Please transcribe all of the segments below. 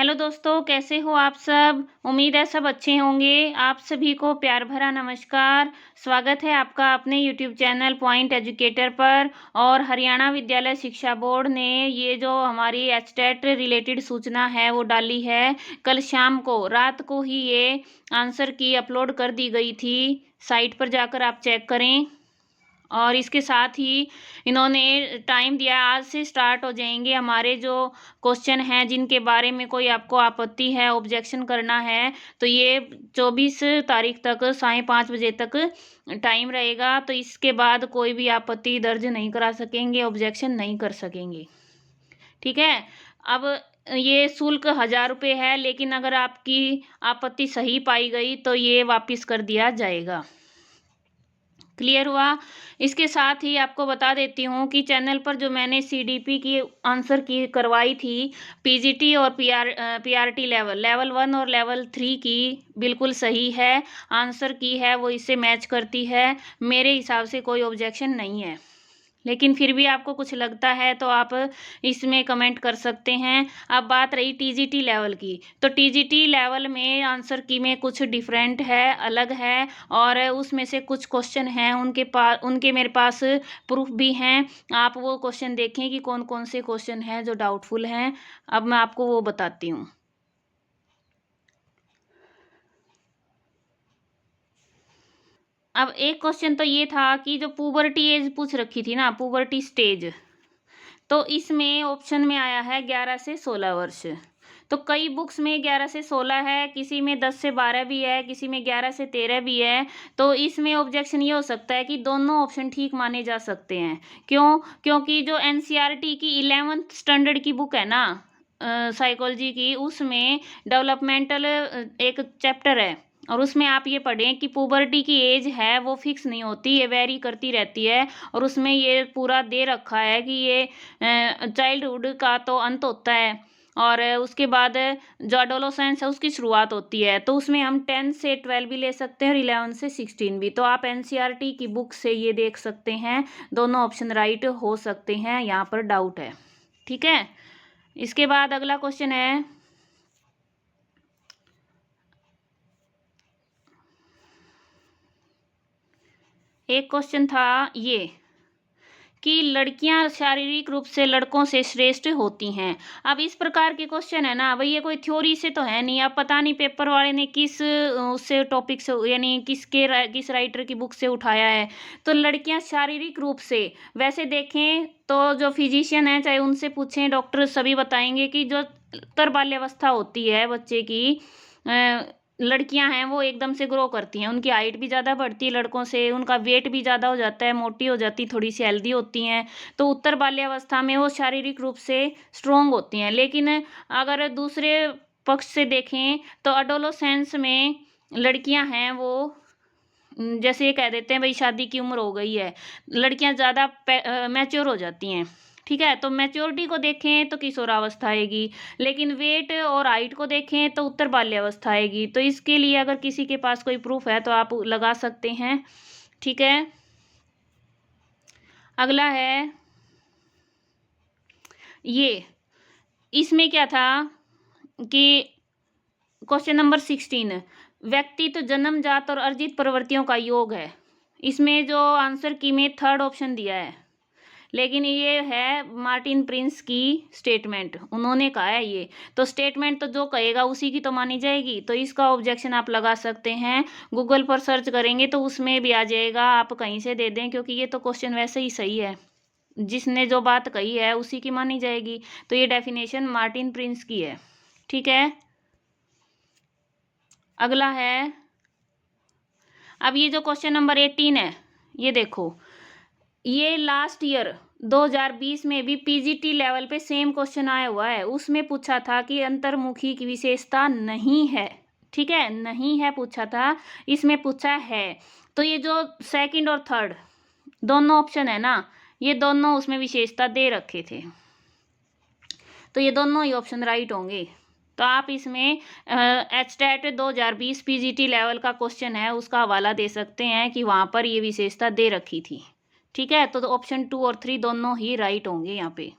Hello दोस्तों, कैसे हो आप सब। उम्मीद है सब अच्छे होंगे। आप सभी को प्यार भरा नमस्कार। स्वागत है आपका अपने यूट्यूब चैनल पॉइंट एजुकेटर पर। और हरियाणा विद्यालय शिक्षा बोर्ड ने ये जो हमारी एचटेट रिलेटेड सूचना है वो डाली है। कल शाम को रात को ही ये आंसर की अपलोड कर दी गई थी। साइट पर जाकर आप चेक करें। और इसके साथ ही इन्होंने टाइम दिया, आज से स्टार्ट हो जाएंगे हमारे जो क्वेश्चन हैं जिनके बारे में कोई आपको आपत्ति है, ऑब्जेक्शन करना है, तो ये 24 तारीख तक 5:30 बजे तक टाइम रहेगा। तो इसके बाद कोई भी आपत्ति दर्ज नहीं करा सकेंगे, ऑब्जेक्शन नहीं कर सकेंगे। ठीक है। अब ये शुल्क 1000 रुपये है, लेकिन अगर आपकी आपत्ति सही पाई गई तो ये वापस कर दिया जाएगा। क्लियर हुआ। इसके साथ ही आपको बता देती हूँ कि चैनल पर जो मैंने सीडीपी की आंसर की करवाई थी, पीजीटी और पीआरटी लेवल 1 और लेवल 3 की बिल्कुल सही है। आंसर की है वो इससे मैच करती है। मेरे हिसाब से कोई ऑब्जेक्शन नहीं है, लेकिन फिर भी आपको कुछ लगता है तो आप इसमें कमेंट कर सकते हैं। अब बात रही टीजीटी लेवल की, तो टीजीटी लेवल में आंसर की में कुछ डिफरेंट है, अलग है। और उसमें से कुछ क्वेश्चन हैं उनके मेरे पास प्रूफ भी हैं। आप वो क्वेश्चन देखें कि कौन कौन से क्वेश्चन हैं जो डाउटफुल हैं। अब मैं आपको वो बताती हूँ। अब एक क्वेश्चन तो ये था कि जो पुबर्टी एज पूछ रखी थी ना, पुबर्टी स्टेज, तो इसमें ऑप्शन में आया है 11 से 16 वर्ष। तो कई बुक्स में 11 से 16 है, किसी में 10 से 12 भी है, किसी में 11 से 13 भी है। तो इसमें ऑब्जेक्शन ये हो सकता है कि दोनों ऑप्शन ठीक माने जा सकते हैं। क्यों? क्योंकि जो एनसीईआरटी की 11th स्टैंडर्ड की बुक है ना, साइकोलॉजी की, उसमें डेवलपमेंटल एक चैप्टर है, और उसमें आप ये पढ़ें कि पुबर्टी की एज है वो फिक्स नहीं होती, ये वेरी करती रहती है। और उसमें ये पूरा दे रखा है कि ये चाइल्डहुड का तो अंत होता है, और उसके बाद जो एडोलेसेंस है उसकी शुरुआत होती है। तो उसमें हम 10 से 12 भी ले सकते हैं और 11 से 16 भी। तो आप एनसीईआरटी की बुक से ये देख सकते हैं, दोनों ऑप्शन राइट हो सकते हैं, यहाँ पर डाउट है। ठीक है। इसके बाद अगला क्वेश्चन है, एक क्वेश्चन था ये कि लड़कियां शारीरिक रूप से लड़कों से श्रेष्ठ होती हैं। अब इस प्रकार के क्वेश्चन है ना भाई, ये कोई थ्योरी से तो है नहीं। अब पता नहीं पेपर वाले ने किस उससे टॉपिक से, यानी किस राइटर की बुक से उठाया है। तो लड़कियां शारीरिक रूप से, वैसे देखें तो जो फिजिशियन है चाहे उनसे पूछें, डॉक्टर सभी बताएंगे कि जो उत्तर बाल्यावस्था होती है बच्चे की, लड़कियां हैं वो एकदम से ग्रो करती हैं, उनकी हाइट भी ज़्यादा बढ़ती है लड़कों से, उनका वेट भी ज़्यादा हो जाता है, मोटी हो जाती, थोड़ी सी हेल्दी होती हैं। तो उत्तर बाल्यावस्था में वो शारीरिक रूप से स्ट्रोंग होती हैं। लेकिन अगर दूसरे पक्ष से देखें तो एडोलेसेंस में लड़कियां हैं वो, जैसे ये कह देते हैं भाई शादी की उम्र हो गई है, लड़कियां ज़्यादा मैच्योर हो जाती हैं। ठीक है। तो मैच्योरिटी को देखें तो किशोरावस्था आएगी, लेकिन वेट और हाइट को देखें तो उत्तर बाल्यावस्था आएगी। तो इसके लिए अगर किसी के पास कोई प्रूफ है तो आप लगा सकते हैं। ठीक है। अगला है ये, इसमें क्या था कि क्वेश्चन नंबर 16, व्यक्ति तो जन्मजात और अर्जित प्रवृत्तियों का योग है। इसमें जो आंसर की में थर्ड ऑप्शन दिया है, लेकिन ये है मार्टिन प्रिंस की स्टेटमेंट, उन्होंने कहा है ये। तो स्टेटमेंट तो जो कहेगा उसी की तो मानी जाएगी। तो इसका ऑब्जेक्शन आप लगा सकते हैं। गूगल पर सर्च करेंगे तो उसमें भी आ जाएगा, आप कहीं से दे दें, क्योंकि ये तो क्वेश्चन वैसे ही सही है, जिसने जो बात कही है उसी की मानी जाएगी। तो ये डेफिनेशन मार्टिन प्रिंस की है। ठीक है। अगला है, अब ये जो क्वेश्चन नंबर 18 है, ये देखो, ये लास्ट ईयर 2020 में भी पीजीटी लेवल पे सेम क्वेश्चन आया हुआ है। उसमें पूछा था कि अंतर्मुखी की विशेषता नहीं है। ठीक है, नहीं है पूछा था, इसमें पूछा है। तो ये जो सेकंड और थर्ड दोनों ऑप्शन है ना, ये दोनों उसमें विशेषता दे रखे थे, तो ये दोनों ही ऑप्शन राइट होंगे। तो आप इसमें एचटेट 2020 पीजीटी लेवल का क्वेश्चन है उसका हवाला दे सकते हैं कि वहाँ पर ये विशेषता दे रखी थी। ठीक है। तो ऑप्शन 2 और 3 दोनों ही राइट होंगे यहाँ पे।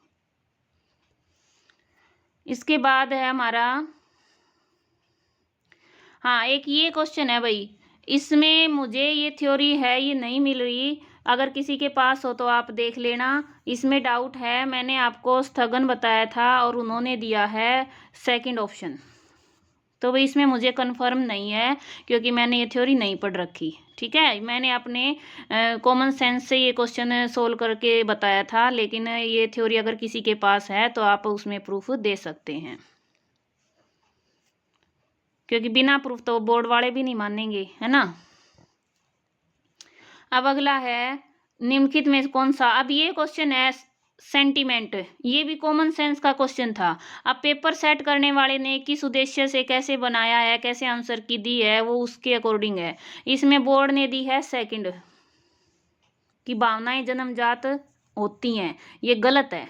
इसके बाद है हमारा हाँ, एक ये क्वेश्चन है भाई, इसमें मुझे ये थ्योरी है ये नहीं मिल रही, अगर किसी के पास हो तो आप देख लेना। इसमें डाउट है, मैंने आपको स्थगन बताया था और उन्होंने दिया है सेकंड ऑप्शन। तो भाई इसमें मुझे कंफर्म नहीं है क्योंकि मैंने ये थ्योरी नहीं पढ़ रखी। ठीक है, मैंने अपने कॉमन सेंस से ये क्वेश्चन सोल्व करके बताया था, लेकिन ये थ्योरी अगर किसी के पास है तो आप उसमें प्रूफ दे सकते हैं, क्योंकि बिना प्रूफ तो बोर्ड वाले भी नहीं मानेंगे, है ना। अब अगला है, निम्नलिखित में कौन सा, अब ये क्वेश्चन है सेंटीमेंट, ये भी कॉमन सेंस का क्वेश्चन था। अब पेपर सेट करने वाले ने किस उद्देश्य से कैसे बनाया है, कैसे आंसर की दी है, वो उसके अकॉर्डिंग है। इसमें बोर्ड ने दी है सेकंड, कि भावनाएं जन्मजात होती हैं, ये गलत है।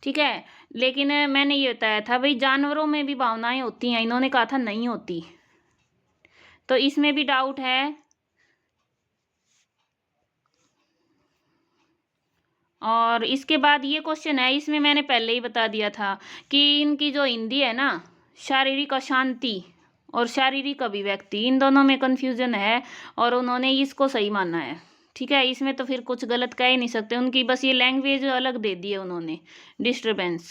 ठीक है, लेकिन मैंने ये बताया था भाई जानवरों में भी भावनाएं होती हैं, इन्होंने कहा था नहीं होती, तो इसमें भी डाउट है। और इसके बाद ये क्वेश्चन है, इसमें मैंने पहले ही बता दिया था कि इनकी जो हिंदी है ना, शारीरिक अशांति और शारीरिक अभिव्यक्ति, इन दोनों में कन्फ्यूजन है और उन्होंने इसको सही माना है। ठीक है, इसमें तो फिर कुछ गलत कह ही नहीं सकते, उनकी बस ये लैंग्वेज अलग दे दी है उन्होंने, डिस्टर्बेंस।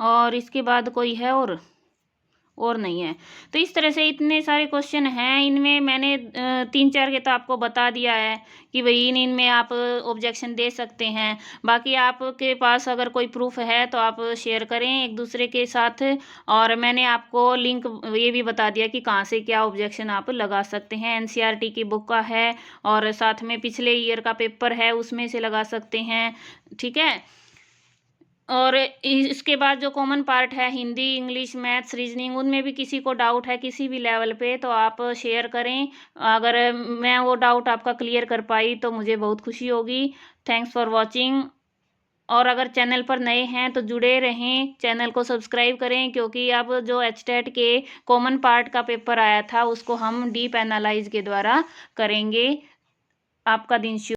और इसके बाद कोई है और नहीं है। तो इस तरह से इतने सारे क्वेश्चन हैं, इनमें मैंने 3-4 के तो आपको बता दिया है कि भाई इनमें आप ऑब्जेक्शन दे सकते हैं। बाकी आपके पास अगर कोई प्रूफ है तो आप शेयर करें एक दूसरे के साथ, और मैंने आपको लिंक ये भी बता दिया कि कहाँ से क्या ऑब्जेक्शन आप लगा सकते हैं। एनसीईआरटी की बुक का है और साथ में पिछले ईयर का पेपर है, उसमें से लगा सकते हैं। ठीक है, और इसके बाद जो कॉमन पार्ट है हिंदी, इंग्लिश, मैथ्स, रीजनिंग, उनमें भी किसी को डाउट है किसी भी लेवल पे तो आप शेयर करें। अगर मैं वो डाउट आपका क्लियर कर पाई तो मुझे बहुत खुशी होगी। Thanks for watching. और अगर चैनल पर नए हैं तो जुड़े रहें, चैनल को सब्सक्राइब करें, क्योंकि अब जो एचटेट के कॉमन पार्ट का पेपर आया था उसको हम डीप एनालाइज के द्वारा करेंगे। आपका दिन शुभ।